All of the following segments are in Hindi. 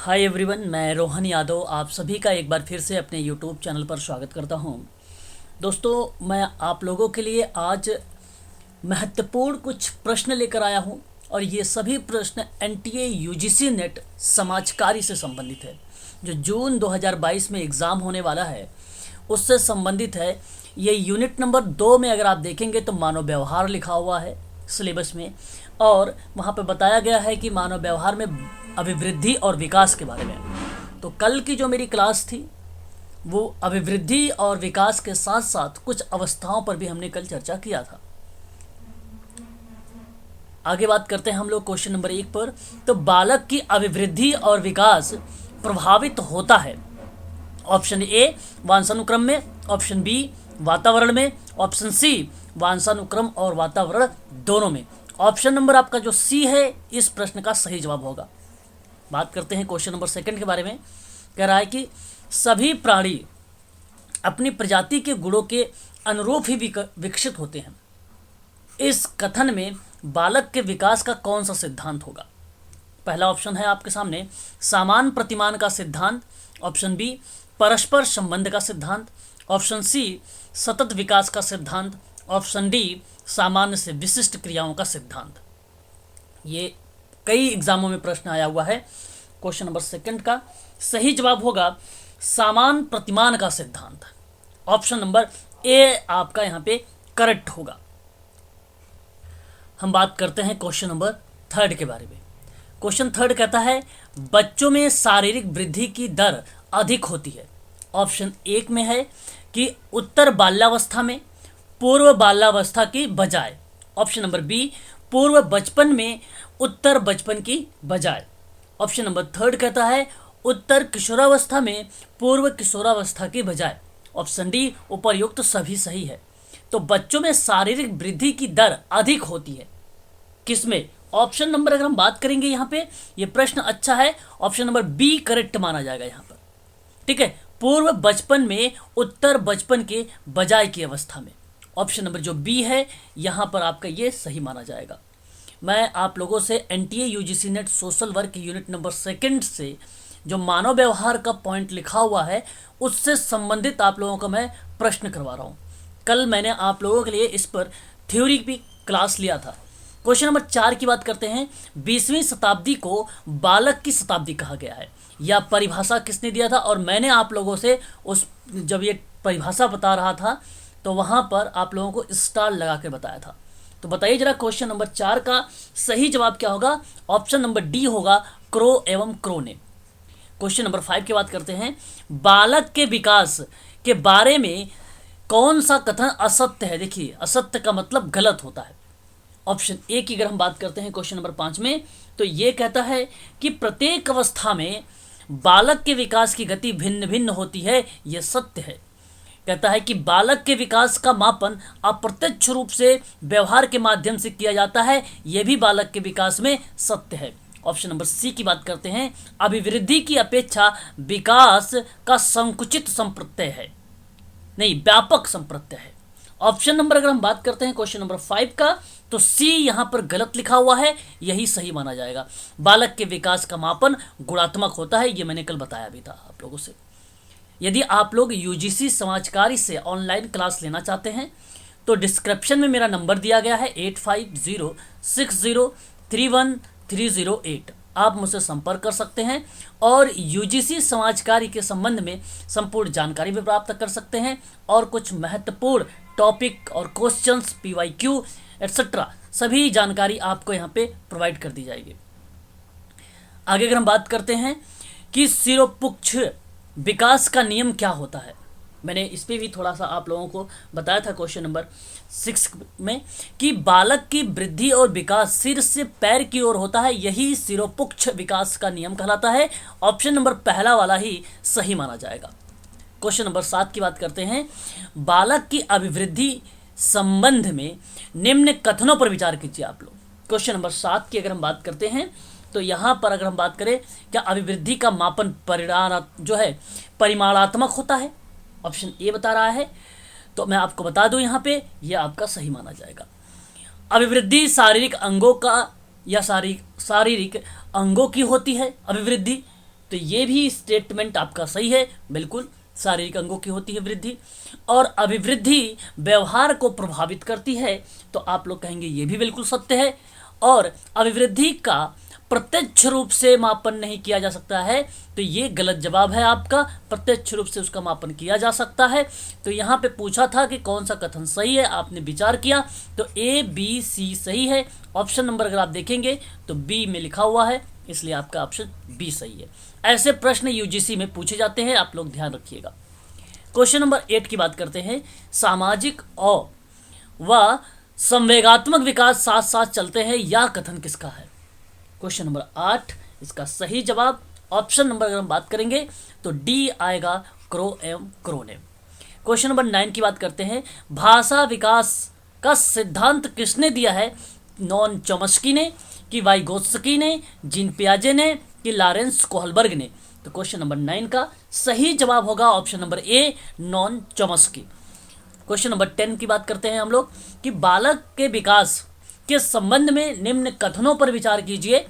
हाय एवरीवन, मैं रोहन यादव आप सभी का एक बार फिर से अपने यूट्यूब चैनल पर स्वागत करता हूं। दोस्तों, मैं आप लोगों के लिए आज महत्वपूर्ण कुछ प्रश्न लेकर आया हूं और ये सभी प्रश्न एनटीए यूजीसी नेट समाजकारी से संबंधित है। जो जून 2022 में एग्ज़ाम होने वाला है उससे संबंधित है। ये यूनिट नंबर 2 में अगर आप देखेंगे तो मानव व्यवहार लिखा हुआ है सिलेबस में, और वहाँ पे बताया गया है कि मानव व्यवहार में अभिवृद्धि और विकास के बारे में। तो कल की जो मेरी क्लास थी वो अभिवृद्धि और विकास के साथ साथ कुछ अवस्थाओं पर भी हमने कल चर्चा किया था। आगे बात करते हैं हम लोग क्वेश्चन नंबर 1 पर। तो बालक की अभिवृद्धि और विकास प्रभावित होता है। ऑप्शन ए वंशानुक्रम में, ऑप्शन बी वातावरण में, ऑप्शन सी वंशानुक्रम और वातावरण दोनों में। ऑप्शन नंबर आपका जो सी है इस प्रश्न का सही जवाब होगा। बात करते हैं क्वेश्चन नंबर 2 के बारे में। कह रहा है कि सभी प्राणी अपनी प्रजाति के गुणों के अनुरूप ही विकसित होते हैं। इस कथन में बालक के विकास का कौन सा सिद्धांत होगा? पहला ऑप्शन है आपके सामने समान प्रतिमान का सिद्धांत, ऑप्शन बी परस्पर संबंध का सिद्धांत, ऑप्शन सी सतत विकास का सिद्धांत, ऑप्शन डी सामान्य से विशिष्ट क्रियाओं का सिद्धांत। ये कई एग्जामों में प्रश्न आया हुआ है। क्वेश्चन नंबर 2 का सही जवाब होगा समान प्रतिमान का सिद्धांत। ऑप्शन नंबर ए आपका यहाँ पे करेक्ट होगा। हम बात करते हैं क्वेश्चन नंबर 3 के बारे में। क्वेश्चन 3 कहता है बच्चों में शारीरिक वृद्धि की दर अधिक होती है। ऑप्शन 1 में है कि उत्तर बाल्यावस्था में पूर्व बाल्यावस्था की बजाय, ऑप्शन नंबर बी पूर्व बचपन में उत्तर बचपन की बजाय, ऑप्शन नंबर 3 कहता है उत्तर किशोरावस्था में पूर्व किशोरावस्था की बजाय, ऑप्शन डी उपर्युक्त सभी सही है। तो बच्चों में शारीरिक वृद्धि की दर अधिक होती है किसमें? ऑप्शन नंबर अगर हम बात करेंगे यहाँ पे, ये प्रश्न अच्छा है, ऑप्शन नंबर बी करेक्ट माना जाएगा यहाँ पर। ठीक है, पूर्व बचपन में उत्तर बचपन के बजाय की अवस्था में। ऑप्शन नंबर जो बी है यहाँ पर आपका ये सही माना जाएगा। मैं आप लोगों से NTA UGC net social work unit number 2 से जो मानव व्यवहार का पॉइंट लिखा हुआ है उससे संबंधित आप लोगों का मैं प्रश्न करवा रहा हूँ। कल मैंने आप लोगों के लिए इस पर थ्योरी भी क्लास लिया था। क्वेश्चन नंबर 4 की बात करते हैं। 20वीं शताब्दी को बालक की शताब्दी कहा गया है। यह परिभाषा किसने दिया था? और मैंने आप लोगों से उस जब ये परिभाषा बता रहा था तो वहाँ पर आप लोगों को स्टार लगा के बताया था। तो बताइए जरा क्वेश्चन नंबर 4 का सही जवाब क्या होगा? ऑप्शन नंबर डी होगा क्रो एवं क्रो ने। क्वेश्चन नंबर 5 की बात करते हैं। बालक के विकास के बारे में कौन सा कथन असत्य है? देखिए, असत्य का मतलब गलत होता है। ऑप्शन ए की अगर हम बात करते हैं क्वेश्चन नंबर 5 में, तो ये कहता है कि प्रत्येक अवस्था में बालक के विकास की गति भिन्न भिन्न होती है। यह सत्य है। कहता है कि बालक के विकास का मापन अप्रत्यक्ष रूप से व्यवहार के माध्यम से किया जाता है। यह भी बालक के विकास में सत्य है। ऑप्शन नंबर सी की बात करते हैं। अभिवृद्धि की अपेक्षा विकास का संकुचित संप्रत्यय है, नहीं व्यापक संप्रत्यय है। ऑप्शन नंबर अगर हम बात करते हैं क्वेश्चन नंबर 5 का, तो सी यहां पर गलत लिखा हुआ है, यही सही माना जाएगा। बालक के विकास का मापन गुणात्मक होता है, ये मैंने कल बताया भी था आप लोगों से। यदि आप लोग यूजीसी समाजकारी से ऑनलाइन क्लास लेना चाहते हैं तो डिस्क्रिप्शन में मेरा नंबर दिया गया है 8506031308। आप मुझसे संपर्क कर सकते हैं और यूजीसी समाजकारी के संबंध में संपूर्ण जानकारी भी प्राप्त कर सकते हैं और कुछ महत्वपूर्ण टॉपिक और क्वेश्चंस, पीवाईक्यू एटसेट्रा सभी जानकारी आपको यहाँ पे प्रोवाइड कर दी जाएगी। आगे अगर हम बात करते हैं कि सिरोपुच्छ विकास का नियम क्या होता है, मैंने इस पर भी थोड़ा सा आप लोगों को बताया था क्वेश्चन नंबर 6 में कि बालक की वृद्धि और विकास सिर से पैर की ओर होता है, यही सिरोपुच्छ विकास का नियम कहलाता है। ऑप्शन नंबर पहला वाला ही सही माना जाएगा। क्वेश्चन नंबर 7 की बात करते हैं। बालक की अभिवृद्धि संबंध में निम्न कथनों पर विचार कीजिए आप लोग। क्वेश्चन नंबर 7 की अगर हम बात करते हैं तो यहाँ पर अगर हम बात करें, क्या अभिवृद्धि का मापन परिणाम जो है परिमाणात्मक होता है? ऑप्शन ए बता रहा है, तो मैं आपको बता दूं यहाँ पे ये आपका सही माना जाएगा। अभिवृद्धि शारीरिक अंगों का या शारीरिक अंगों की होती है अभिवृद्धि, तो ये भी स्टेटमेंट आपका सही है, बिल्कुल शारीरिक अंगों की होती है वृद्धि। और अभिवृद्धि व्यवहार को प्रभावित करती है, तो आप लोग कहेंगे ये भी बिल्कुल सत्य है। और अभिवृद्धि का प्रत्यक्ष रूप से मापन नहीं किया जा सकता है, तो ये गलत जवाब है आपका, प्रत्यक्ष रूप से उसका मापन किया जा सकता है। तो यहाँ पे पूछा था कि कौन सा कथन सही है, आपने विचार किया तो ए बी सी सही है। ऑप्शन नंबर अगर आप देखेंगे तो बी में लिखा हुआ है, इसलिए आपका ऑप्शन बी सही है। ऐसे प्रश्न यूजीसी में पूछे जाते हैं, आप लोग ध्यान रखिएगा। क्वेश्चन नंबर 8 की बात करते हैं। सामाजिक और व संवेगात्मक विकास साथ साथ चलते हैं, यह कथन किसका है? क्वेश्चन नंबर 8, इसका सही जवाब ऑप्शन नंबर अगर हम बात करेंगे तो डी आएगा, क्रो एवं क्रोनेम। क्वेश्चन नंबर 9 की बात करते हैं। भाषा विकास का सिद्धांत किसने दिया है? नॉन चॉम्स्की ने, कि वाइगोत्स्की ने, जीन पियाजे ने, कि लॉरेंस कोहलबर्ग ने? तो क्वेश्चन नंबर 9 का सही जवाब होगा option number A, non Chomsky. Question number 10 की बात करते हैं हम लोग कि बालक के विकास के संबंध में निम्न कथनों पर विचार कीजिए।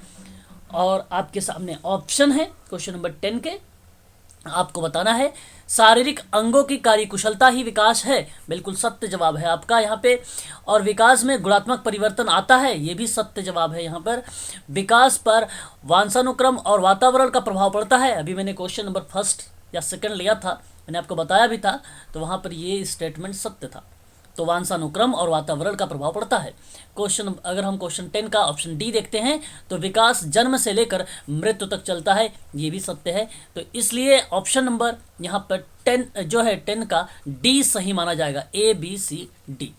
और आपके सामने ऑप्शन है क्वेश्चन नंबर 10 के, आपको बताना है शारीरिक अंगों की कार्यकुशलता ही विकास है, बिल्कुल सत्य जवाब है आपका यहाँ पे। और विकास में गुणात्मक परिवर्तन आता है, ये भी सत्य जवाब है यहाँ पर। विकास पर वंशानुक्रम और वातावरण का प्रभाव पड़ता है, अभी मैंने क्वेश्चन नंबर 1 या 2 लिया था, मैंने आपको बताया भी था, तो वहाँ पर ये स्टेटमेंट सत्य था। तो वंशानुक्रम और वातावरण का प्रभाव पड़ता है। क्वेश्चन अगर हम क्वेश्चन 10 का ऑप्शन डी देखते हैं तो विकास जन्म से लेकर मृत्यु तक चलता है, ये भी सत्य है। तो इसलिए ऑप्शन नंबर यहाँ पर 10 जो है 10 का डी सही माना जाएगा, A B C D.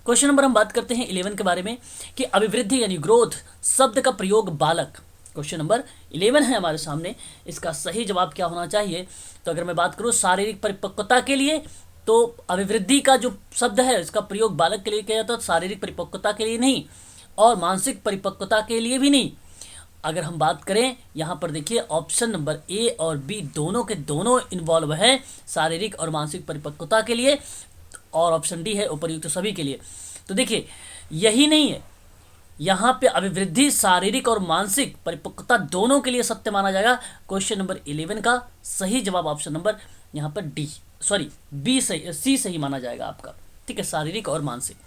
Question number हम बात करते हैं 11 के बारे में कि अभिवृद्धि यानी ग्रोथ शब्द का प्रयोग बालक, क्वेश्चन नंबर 11 है हमारे सामने, इसका सही जवाब क्या होना चाहिए? तो अगर मैं बात करूँ शारीरिक परिपक्वता के लिए, तो अभिवृद्धि का जो शब्द है इसका प्रयोग बालक के लिए किया जाता है, शारीरिक परिपक्वता के लिए नहीं और मानसिक परिपक्वता के लिए भी नहीं। अगर हम बात करें यहाँ पर देखिए ऑप्शन नंबर ए और बी दोनों के दोनों इन्वॉल्व है शारीरिक और मानसिक परिपक्वता के लिए, और ऑप्शन डी है उपर्युक्त सभी के लिए। तो देखिए यही नहीं है, यहाँ पे अभिवृद्धि शारीरिक और मानसिक परिपक्वता दोनों के लिए सत्य माना जाएगा। क्वेश्चन नंबर 11 का सही जवाब ऑप्शन नंबर यहाँ पर डी बी सही, सी सही माना जाएगा आपका, ठीक है, शारीरिक और मानसिक।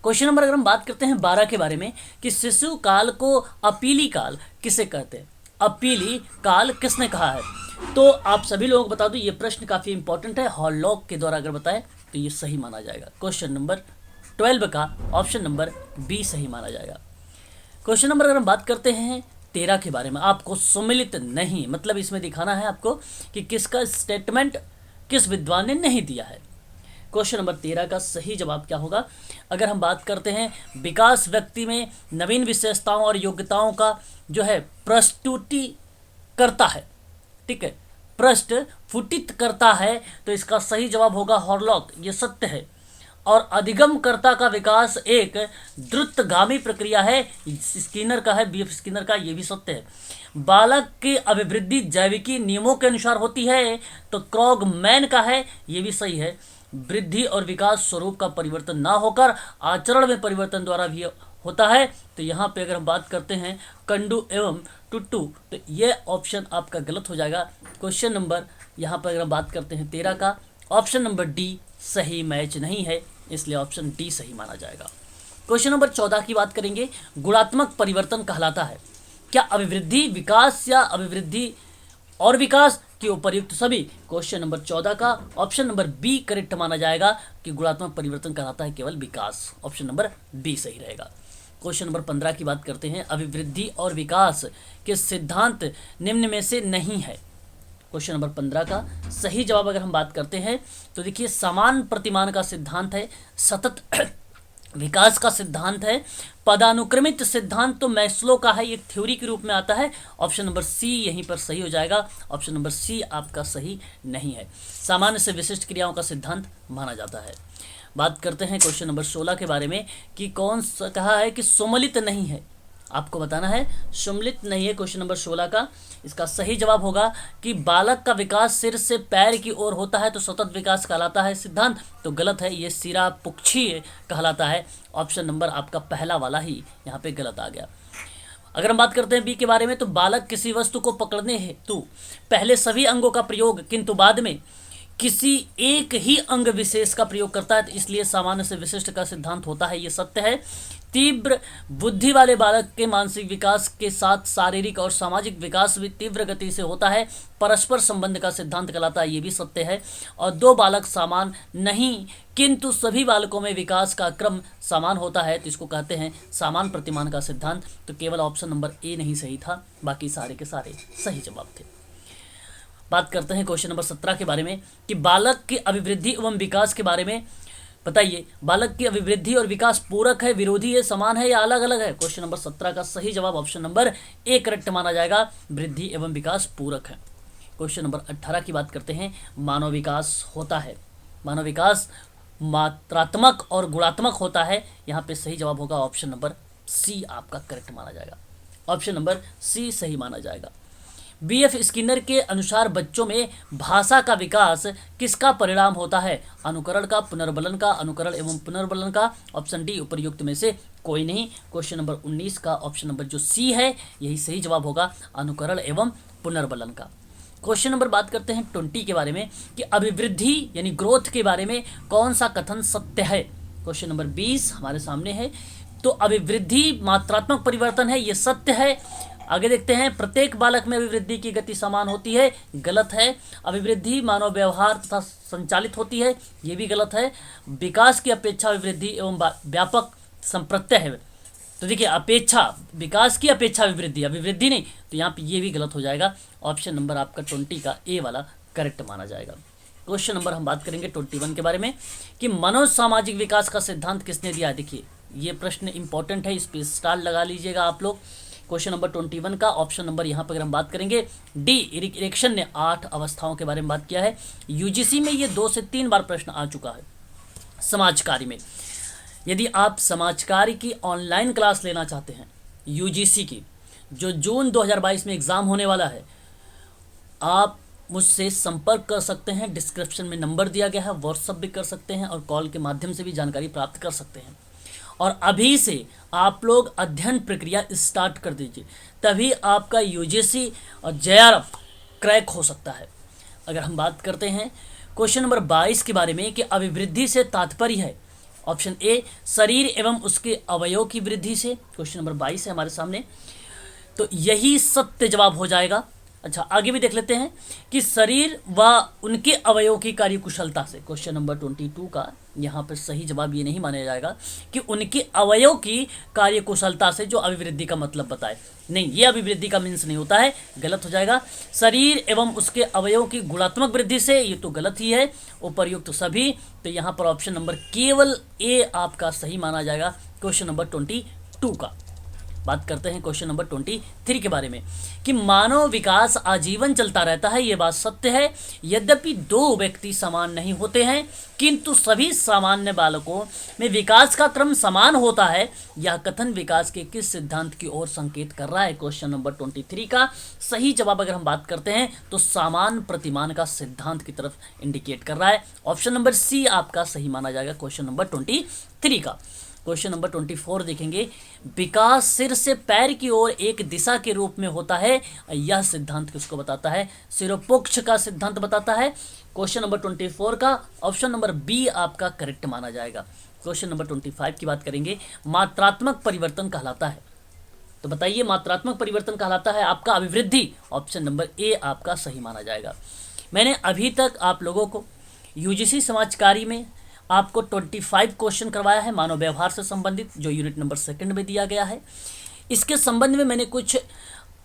क्वेश्चन नंबर अगर हम बात करते हैं 12 के बारे में कि शिशु काल को अपीली काल किसे कहते हैं? अपीली काल किसने कहा है? तो आप सभी लोगों को बता दूं ये प्रश्न काफी इंपॉर्टेंट है, हॉलॉक के द्वारा अगर बताएं तो ये सही माना जाएगा। क्वेश्चन नंबर 12 का ऑप्शन नंबर बी सही माना जाएगा। क्वेश्चन नंबर अगर हम बात करते हैं 13 के बारे में, आपको सुमिलित नहीं, मतलब इसमें दिखाना है आपको कि किसका स्टेटमेंट किस विद्वान ने नहीं दिया है। क्वेश्चन नंबर 13 का सही जवाब क्या होगा? अगर हम बात करते हैं विकास व्यक्ति में नवीन विशेषताओं और योग्यताओं का जो है प्रस्तुति करता है, ठीक है, प्रस्फुटित करता है, तो इसका सही जवाब होगा हॉलॉक, ये सत्य है। और अधिगमकर्ता का विकास एक द्रुतगामी प्रक्रिया है, स्किनर का है, बीएफ स्किनर का, ये भी सत्य है। बालक की अभिवृद्धि जैविकी नियमों के अनुसार होती है, तो क्रॉगमैन का है, ये भी सही है। वृद्धि और विकास स्वरूप का परिवर्तन ना होकर आचरण में परिवर्तन द्वारा भी होता है, तो यहाँ पे अगर हम बात करते हैं कंडू एवं टुट्टू, तो ये ऑप्शन आपका गलत हो जाएगा। क्वेश्चन नंबर यहाँ पर अगर हम बात करते हैं 13 का ऑप्शन नंबर डी सही मैच नहीं है, इसलिए ऑप्शन डी सही माना जाएगा। क्वेश्चन नंबर 14 की बात करेंगे, गुणात्मक परिवर्तन कहलाता है क्या अभिवृद्धि, विकास या अभिवृद्धि और विकास के उपर्युक्त सभी? क्वेश्चन नंबर 14 का ऑप्शन नंबर बी करेक्ट माना जाएगा कि गुणात्मक परिवर्तन कहलाता है केवल विकास, ऑप्शन नंबर बी सही रहेगा। क्वेश्चन नंबर 15 की बात करते हैं, अभिवृद्धि और विकास के सिद्धांत निम्न में से नहीं है। क्वेश्चन नंबर 15 का सही जवाब अगर हम बात करते हैं तो देखिए समान प्रतिमान का सिद्धांत है, सतत विकास का सिद्धांत है, पदानुक्रमित सिद्धांत तो मैस्लो का है, एक थ्योरी के रूप में आता है, ऑप्शन नंबर सी यहीं पर सही हो जाएगा, ऑप्शन नंबर सी आपका सही नहीं है। सामान्य से विशिष्ट क्रियाओं का सिद्धांत माना जाता है। बात करते हैं क्वेश्चन नंबर 16 के बारे में कि कौन सा कहा है कि सुमलित नहीं है, आपको बताना है सुमलित नहीं है। क्वेश्चन नंबर 16 का इसका सही जवाब होगा कि बालक का विकास सिर से पैर की ओर होता है तो सतत विकास कहलाता है सिद्धांत, तो गलत है, ये सिरा पुक्षी कहलाता है। ऑप्शन नंबर आपका पहला वाला ही यहाँ पे गलत आ गया। अगर हम बात करते हैं बी के बारे में, तो बालक किसी वस्तु को पकड़ने हेतु पहले सभी अंगों का प्रयोग किंतु बाद में किसी एक ही अंग विशेष का प्रयोग करता है, तो इसलिए सामान्य से विशिष्ट का सिद्धांत होता है, ये सत्य है। तीव्र बुद्धि वाले बालक के मानसिक विकास के साथ शारीरिक और सामाजिक विकास भी तीव्र गति से होता है, परस्पर संबंध का सिद्धांत कहलाता है, ये भी सत्य है। और दो बालक समान नहीं किंतु सभी बालकों में विकास का क्रम समान होता है, तो इसको कहते हैं समान प्रतिमान का सिद्धांत। तो केवल ऑप्शन नंबर ए नहीं सही था, बाकी सारे के सारे सही जवाब थे। बात करते हैं क्वेश्चन नंबर 17 के बारे में कि बालक की अभिवृद्धि एवं विकास के बारे में बताइए। बालक की अभिवृद्धि और विकास पूरक है, विरोधी है, समान है या अलग अलग है? क्वेश्चन नंबर 17 का सही जवाब ऑप्शन नंबर ए करेक्ट माना जाएगा, वृद्धि एवं विकास पूरक है। क्वेश्चन नंबर 18 की बात करते हैं, मानव विकास होता है, मानव विकास मात्रात्मक और गुणात्मक होता है, यहाँ पे सही जवाब होगा ऑप्शन नंबर सी आपका करेक्ट माना जाएगा, ऑप्शन नंबर सी सही माना जाएगा। बीएफ स्किनर के अनुसार बच्चों में भाषा का विकास किसका परिणाम होता है? अनुकरण का, पुनर्बलन का, अनुकरण एवं पुनर्बलन का, ऑप्शन डी उपर्युक्त में से कोई नहीं। क्वेश्चन नंबर 19 का ऑप्शन नंबर जो सी है यही सही जवाब होगा, अनुकरण एवं पुनर्बलन का। क्वेश्चन नंबर बात करते हैं 20 के बारे में कि अभिवृद्धि यानी ग्रोथ के बारे में कौन सा कथन सत्य है? क्वेश्चन नंबर 20 हमारे सामने है। तो अभिवृद्धि मात्रात्मक परिवर्तन है, ये सत्य है। आगे देखते हैं, प्रत्येक बालक में अभिवृद्धि की गति समान होती है, गलत है। अभिवृद्धि मानव व्यवहार तथा संचालित होती है, ये भी गलत है। विकास की अपेक्षा अभिवृद्धि एवं व्यापक संप्रत्यय है, तो देखिए अपेक्षा, विकास की अपेक्षा अभिवृद्धि, अभिवृद्धि नहीं, तो यहाँ पे ये भी गलत हो जाएगा। ऑप्शन नंबर आपका 20 का ए वाला करेक्ट माना जाएगा। क्वेश्चन नंबर हम बात करेंगे 21 के बारे में कि मनोसामाजिक विकास का सिद्धांत किसने दिया? देखिए ये प्रश्न इंपॉर्टेंट है, इस पर स्टार लगा लीजिएगा आप लोग। क्वेश्चन नंबर 21 का ऑप्शन नंबर यहाँ पर अगर हम बात करेंगे डी, इरिक्सन ने 8 अवस्थाओं के बारे में बात किया है। यूजीसी में ये 2 से 3 बार प्रश्न आ चुका है। समाज कार्य में, यदि आप समाज कार्य की ऑनलाइन क्लास लेना चाहते हैं यूजीसी की, जो जून 2022 में एग्ज़ाम होने वाला है, आप मुझसे संपर्क कर सकते हैं। डिस्क्रिप्शन में नंबर दिया गया है, व्हाट्सअप भी कर सकते हैं और कॉल के माध्यम से भी जानकारी प्राप्त कर सकते हैं। और अभी से आप लोग अध्ययन प्रक्रिया स्टार्ट कर दीजिए, तभी आपका यूजीसी और जेआरएफ क्रैक हो सकता है। अगर हम बात करते हैं क्वेश्चन नंबर 22 के बारे में कि अभिवृद्धि से तात्पर्य है, ऑप्शन ए शरीर एवं उसके अवयव की वृद्धि से। क्वेश्चन नंबर 22 है हमारे सामने, तो यही सत्य जवाब हो जाएगा। अच्छा आगे भी देख लेते हैं कि शरीर व उनके अवयव की कार्यकुशलता से। क्वेश्चन नंबर 22 का यहाँ पर सही जवाब ये नहीं माना जाएगा कि उनके अवयव की कार्यकुशलता से जो अभिवृद्धि का मतलब बताए, नहीं, ये अभिवृद्धि का मीन्स नहीं होता है, गलत हो जाएगा। शरीर एवं उसके अवयव की गुणात्मक वृद्धि से, ये तो गलत ही है, उपर्युक्त सभी। तो यहाँ पर ऑप्शन नंबर केवल ए आपका सही माना जाएगा, क्वेश्चन नंबर 22 का। बात करते हैं क्वेश्चन नंबर 23 के बारे में कि मानव विकास आजीवन चलता रहता है, ये बात सत्य है। यद्यपि 2 व्यक्ति समान नहीं होते हैं किंतु सभी सामान्य बालकों में विकास का क्रम समान होता है, यह कथन विकास के किस सिद्धांत की ओर संकेत कर रहा है? क्वेश्चन नंबर 23 का सही जवाब अगर हम बात करते हैं तो समान प्रतिमान का सिद्धांत की तरफ इंडिकेट कर रहा है। ऑप्शन नंबर सी आपका सही माना जाएगा, क्वेश्चन नंबर 23 का। क्वेश्चन नंबर 24 देखेंगे, विकास सिर से पैर की ओर एक दिशा के रूप में होता है, यह सिद्धांत किसको बताता है? सिरोपोक्ष का सिद्धांत बताता है। क्वेश्चन नंबर 24 का ऑप्शन नंबर बी आपका करेक्ट माना जाएगा। क्वेश्चन नंबर 25 की बात करेंगे, मात्रात्मक परिवर्तन कहलाता है, तो बताइए मात्रात्मक परिवर्तन कहलाता है आपका अभिवृद्धि, ऑप्शन नंबर ए आपका सही माना जाएगा। मैंने अभी तक आप लोगों को यूजीसी समाजकारी में आपको 25 क्वेश्चन करवाया है मानव व्यवहार से संबंधित, जो यूनिट नंबर 2 में दिया गया है। इसके संबंध में मैंने कुछ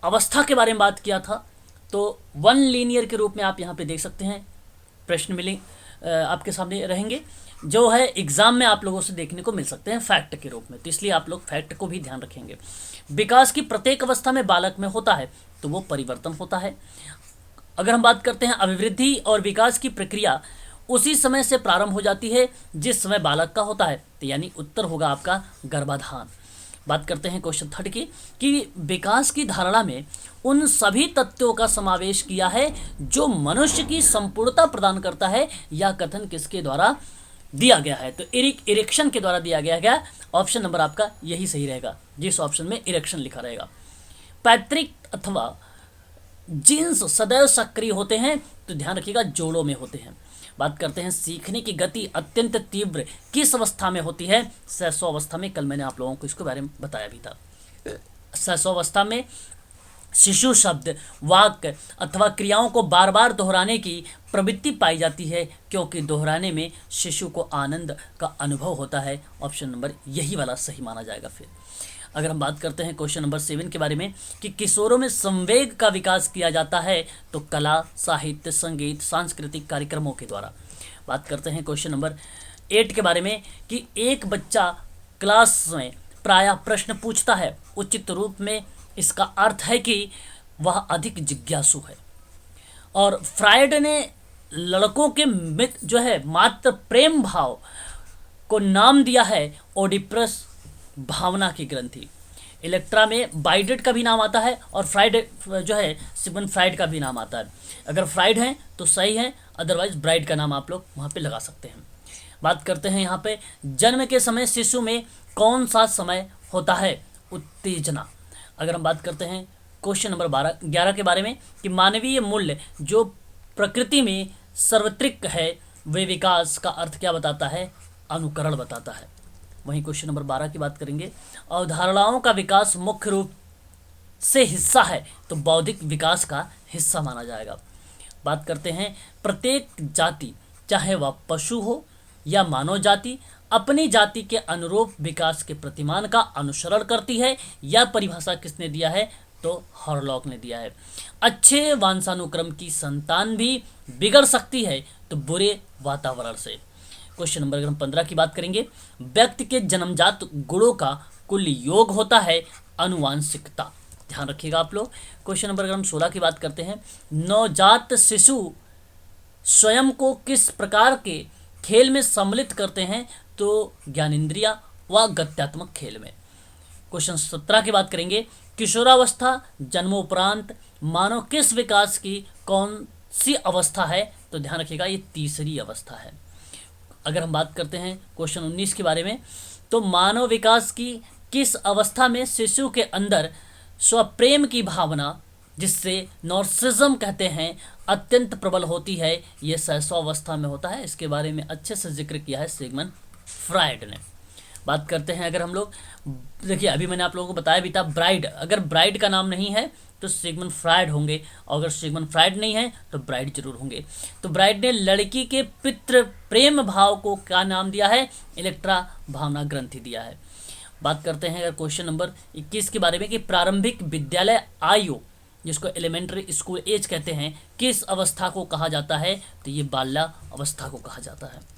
अवस्था के बारे में बात किया था, तो 1 लीनियर के रूप में आप यहाँ पे देख सकते हैं, प्रश्न मिले आपके सामने रहेंगे, जो है एग्जाम में आप लोगों से देखने को मिल सकते हैं फैक्ट के रूप में, तो इसलिए आप लोग फैक्ट को भी ध्यान रखेंगे। विकास की प्रत्येक अवस्था में बालक में होता है तो वो परिवर्तन होता है। अगर हम बात करते हैं अभिवृद्धि और विकास की प्रक्रिया उसी समय से प्रारंभ हो जाती है जिस समय बालक का होता है, तो यानी उत्तर होगा आपका गर्भाधान। बात करते हैं क्वेश्चन 3 की कि विकास की धारणा में उन सभी तत्वों का समावेश किया है जो मनुष्य की संपूर्णता प्रदान करता है, यह कथन किसके द्वारा दिया गया है? तो इरेक्शन के द्वारा दिया गया। ऑप्शन नंबर आपका यही सही रहेगा, जिस ऑप्शन में इरेक्शन लिखा रहेगा। पैतृक अथवा जीन्स सदैव सक्रिय होते हैं? तो ध्यान रखिएगा, जोड़ों में होते हैं। बात करते हैं सीखने की गति अत्यंत तीव्र किस अवस्था में होती है? शैशवावस्था में। कल मैंने आप लोगों को इसके बारे में बताया भी था। शैशवावस्था में शिशु शब्द, वाक्य अथवा क्रियाओं को बार बार दोहराने की प्रवृत्ति पाई जाती है, क्योंकि दोहराने में शिशु को आनंद का अनुभव होता है। ऑप्शन नंबर यही वाला सही माना जाएगा। फिर अगर हम बात करते हैं क्वेश्चन नंबर 7 के बारे में कि किशोरों में संवेग का विकास किया जाता है, तो कला, साहित्य, संगीत, सांस्कृतिक कार्यक्रमों के द्वारा। बात करते हैं क्वेश्चन नंबर 8 के बारे में कि एक बच्चा क्लास में प्रायः प्रश्न पूछता है, उचित रूप में इसका अर्थ है कि वह अधिक जिज्ञासु है। और फ्रायड ने लड़कों के मित्र जो है मात्र प्रेम भाव को नाम दिया है ओडिपस भावना की ग्रंथि। इलेक्ट्रा में बाइडेट का भी नाम आता है और फ्राइड जो है सिगमंड फ्राइड का भी नाम आता है। अगर फ्राइड हैं तो सही है, अदरवाइज ब्राइड का नाम आप लोग वहाँ पे लगा सकते हैं। बात करते हैं यहाँ पे जन्म के समय शिशु में कौन सा समय होता है? उत्तेजना। अगर हम बात करते हैं क्वेश्चन नंबर 11 के बारे में कि मानवीय मूल्य जो प्रकृति में सार्वत्रिक है, वे विकास का अर्थ क्या बताता है? अनुकरण बताता है। वहीं क्वेश्चन नंबर 12 की बात करेंगे, अवधारणाओं का विकास मुख्य रूप से हिस्सा है, तो बौद्धिक विकास का हिस्सा माना जाएगा। बात करते हैं प्रत्येक जाति, चाहे वह पशु हो या मानव जाति, अपनी जाति के अनुरूप विकास के प्रतिमान का अनुसरण करती है। यह परिभाषा किसने दिया है? तो हॉरलॉक ने दिया है। अच्छे वंशानुक्रम की संतान भी बिगड़ सकती है, तो बुरे वातावरण से। क्वेश्चन नंबर 15 की बात करेंगे, व्यक्ति के जन्मजात गुणों का कुल योग होता है अनुवांशिकता। ध्यान रखिएगा आप लोग। क्वेश्चन नंबर 16 की बात करते हैं, नवजात शिशु स्वयं को किस प्रकार के खेल में सम्मिलित करते हैं? तो ज्ञानेंद्रिया व गत्यात्मक खेल में। क्वेश्चन 17 की बात करेंगे, किशोरावस्था जन्मोपरांत मानव किस विकास की कौन सी अवस्था है? तो ध्यान रखिएगा, ये तीसरी अवस्था है। अगर हम बात करते हैं क्वेश्चन 19 के बारे में, तो मानव विकास की किस अवस्था में शिशु के अंदर स्वप्रेम की भावना, जिससे नॉर्सिज्म कहते हैं, अत्यंत प्रबल होती है? ये शैशवावस्था में होता है। इसके बारे में अच्छे से जिक्र किया है सिगमंड फ्रायड ने। बात करते हैं अगर हम लोग, देखिए अभी मैंने आप लोगों को बताया भी था ब्राइड, अगर ब्राइड का नाम नहीं है तो सिगमंड फ्रायड होंगे, और अगर सिगमंड फ्रायड नहीं है तो ब्राइड जरूर होंगे। तो ब्राइड ने लड़की के पितृ प्रेम भाव को क्या नाम दिया है? इलेक्ट्रा भावना ग्रंथि दिया है। बात करते हैं अगर क्वेश्चन नंबर 21 के बारे में कि प्रारंभिक विद्यालय आयु, जिसको एलिमेंट्री स्कूल एज कहते हैं, किस अवस्था को कहा जाता है? तो ये बाल्या अवस्था को कहा जाता है।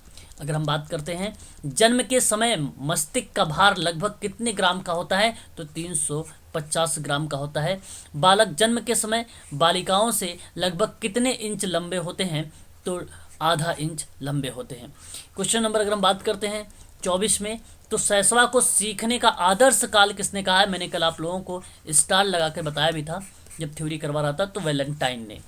अगर हम बात करते हैं जन्म के समय मस्तिष्क का भार लगभग कितने ग्राम का होता है? तो 350 ग्राम का होता है। बालक जन्म के समय बालिकाओं से लगभग कितने इंच लंबे होते हैं? तो आधा इंच लंबे होते हैं। क्वेश्चन नंबर अगर हम बात करते हैं 24 में, तो शैशवा को सीखने का आदर्श काल किसने कहा है? मैंने कल आप लोगों को स्टार लगा के बताया भी था जब थ्योरी करवा रहा था, तो वैलेंटाइन ने।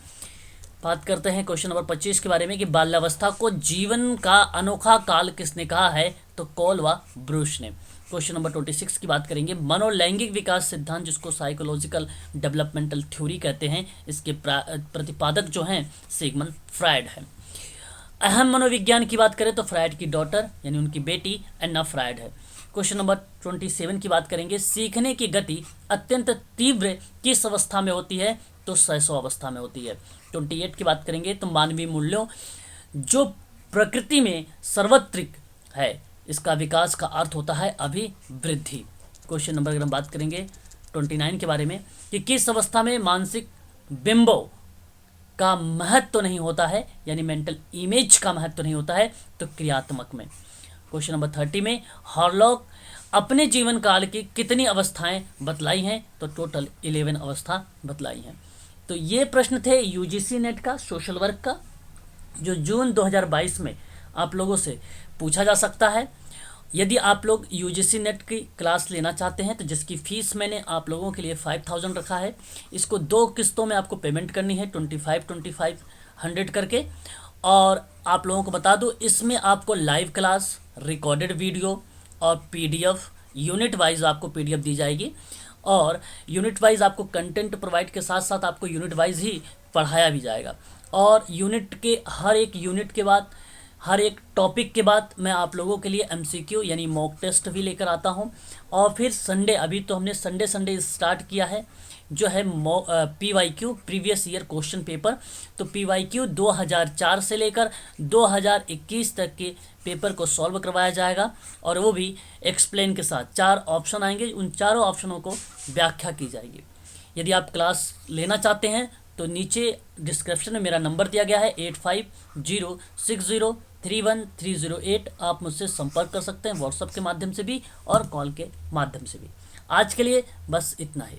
बात करते हैं क्वेश्चन नंबर 25 के बारे में कि बाल्यावस्था को जीवन का अनोखा काल किसने कहा है? तो कॉल व ब्रूश ने। क्वेश्चन नंबर 26 की बात करेंगे, मनोलैंगिक विकास सिद्धांत, जिसको साइकोलॉजिकल डेवलपमेंटल थ्योरी कहते हैं, इसके प्रतिपादक जो हैं सिगमंड फ्रायड है। अहम मनोविज्ञान की बात करें तो फ्रायड की डॉटर यानी उनकी बेटी एन्ना फ्रायड है। क्वेश्चन नंबर 27 की बात करेंगे, सीखने की गति अत्यंत तीव्र किस अवस्था में होती है? तो शैशवावस्था में होती है। 28 की बात करेंगे तो मानवीय मूल्यों जो प्रकृति में सार्वत्रिक है, इसका विकास का अर्थ होता है अभिवृद्धि। क्वेश्चन नंबर अगर हम बात करेंगे 29 के बारे में कि किस अवस्था में मानसिक बिंबों का महत्व नहीं होता है, यानी मेंटल इमेज का महत्व नहीं होता है? तो क्रियात्मक में। क्वेश्चन नंबर 30 में हॉरलॉक अपने जीवन काल की कितनी अवस्थाएं बतलाई हैं? तो टोटल 11 अवस्था बतलाई हैं। तो ये प्रश्न थे यूजीसी नेट का सोशल वर्क का, जो जून 2022 में आप लोगों से पूछा जा सकता है। यदि आप लोग यूजीसी नेट की क्लास लेना चाहते हैं, तो जिसकी फ़ीस मैंने आप लोगों के लिए 5000 रखा है, इसको 2 किस्तों में आपको पेमेंट करनी है, 2500 करके। और आप लोगों को बता दूं, इसमें आपको लाइव क्लास, रिकॉर्डेड वीडियो और पीडीएफ यूनिट वाइज आपको पीडीएफ दी जाएगी। और यूनिट वाइज आपको कंटेंट प्रोवाइड के साथ साथ आपको यूनिट वाइज ही पढ़ाया भी जाएगा। और यूनिट के हर एक यूनिट के बाद, हर एक टॉपिक के बाद मैं आप लोगों के लिए एमसीक्यू यानी मॉक टेस्ट भी लेकर आता हूं। और फिर संडे, अभी तो हमने संडे संडे स्टार्ट किया है जो है PYQ previous year question paper. तो पीवाईक्यू 2004 से लेकर 2021 तक के पेपर को सॉल्व करवाया जाएगा और वो भी एक्सप्लेन के साथ। 4 ऑप्शन आएंगे, उन चारों ऑप्शनों को व्याख्या की जाएगी। यदि आप क्लास लेना चाहते हैं तो नीचे डिस्क्रिप्शन में मेरा नंबर दिया गया है 8506031308। आप मुझसे संपर्क कर सकते हैं व्हाट्सएप के माध्यम से भी और कॉल के माध्यम से भी। आज के लिए बस इतना ही।